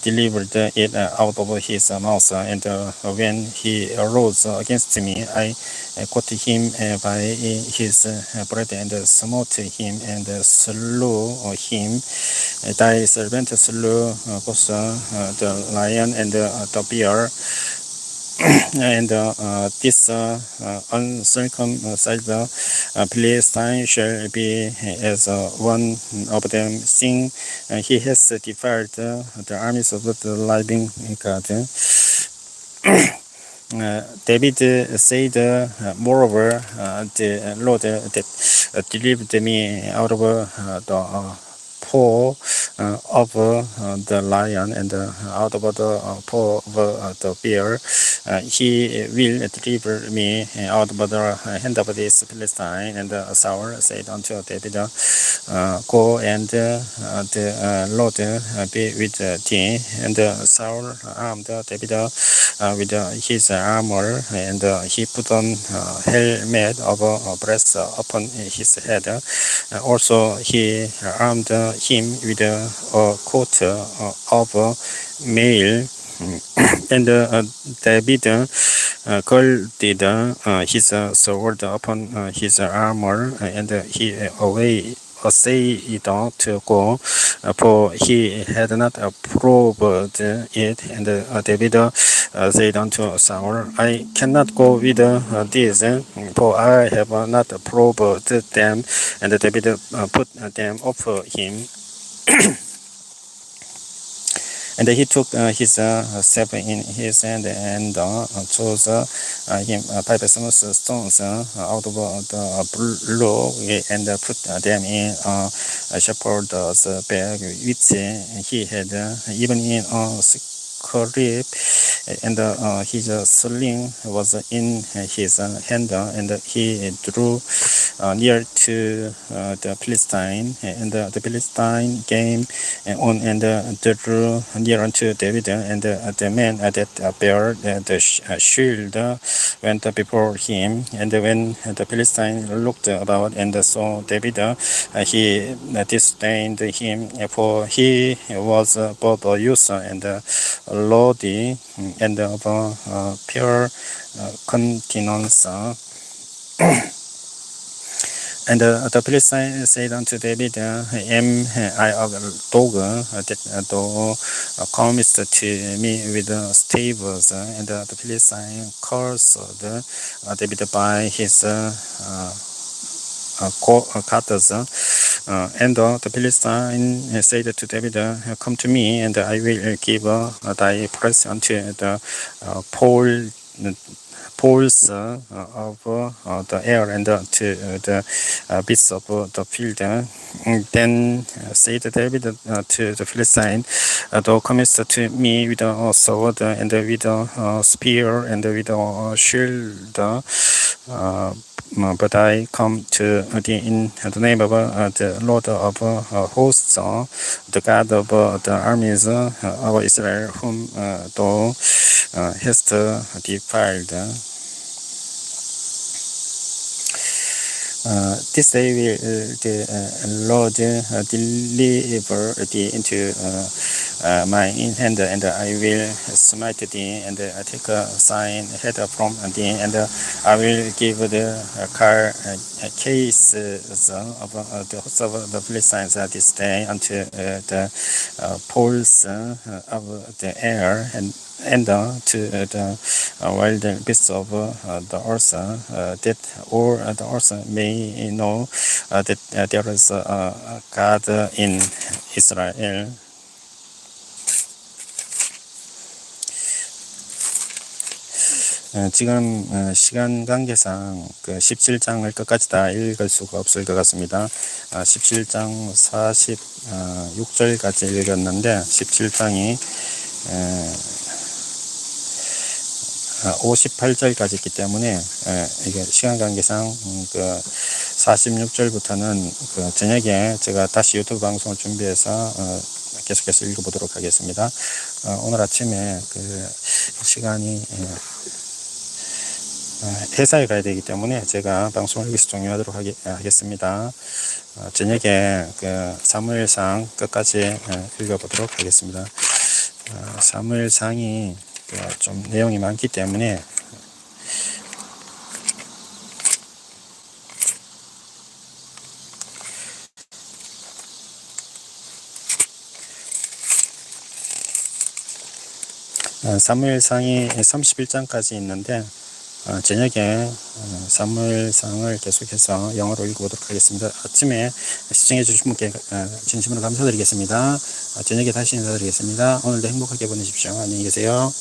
delivered it out of his mouth. And when he arose against me, I caught him by his breast, and smote him, and slew him. Thy servant slew both the lion and the bear. And this uncircumcised Philistine shall be as one of them, seeing he has defied the armies of the living God. David said, Moreover, the Lord that delivered me out of the paw of the lion, and out of the paw of the bear, he will deliver me out of the hand of this Philistine. And Saul said unto David, Go, and the Lord be with thee. And Saul armed David with his armor, and he put on helmet of brass upon his head. Also he armed him with a coat of mail. And David girded his sword upon his armor, and he essayed to go, for he had not proved it. And David said unto Saul, I cannot go with these, for I have not proved them. And David put them off him. And he took his staff in his hand and chose him 5 smooth stones out of the block and put them in a shepherd's bag, which he had even in a crib, and his sling was in his hand, and he drew near to the Philistine, and the Philistine came on and drew near unto David, and the man that bare the shield went before him. And when the Philistine looked about and saw David, he disdained him, for he was both a youth and lordly, and of pure countenance. And the Philistine said unto David, Am I a dog that thou comest to me with staves? And the Philistine cursed David by his cutters. And the Philistine said to David, Come to me, and I will give thy press unto the poles of the air and to the beasts of the field. Then said David to the Philistine, Thou comest to me with a sword and with a spear and with a shield, but I come to thee in the name of the Lord of hosts, the God of the armies of Israel, whom thou hast defiled. This day will the Lord deliver thee into my hand, and I will smite thee, and take thine head from thee, and I will give the cases of the hosts of the Philistines this day unto the poles of the air, and to the wild beasts of the earth, that all the earth may know that there is a God in Israel. 지금 시간 관계상 그 17장을 끝까지 다 읽을 수가 없을 것 같습니다. 17장 46절까지 읽었는데 17장이 58절까지 있기 때문에 이게 시간 관계상 그 46절부터는 그 저녁에 제가 다시 유튜브 방송을 준비해서 계속해서 읽어보도록 하겠습니다. 오늘 아침에 그 시간이 회사에 가야 되기 때문에 제가 방송을 여기서 종료하도록 하겠습니다. 저녁에 그 사무엘상 끝까지 읽어보도록 하겠습니다. 사무엘상이 좀 내용이 많기 때문에 사무엘상이 31장까지 있는데 저녁에 사무엘상을 계속해서 영어로 읽어보도록 하겠습니다. 아침에 시청해 주신 분께 진심으로 감사드리겠습니다. 저녁에 다시 인사드리겠습니다. 오늘도 행복하게 보내십시오. 안녕히 계세요.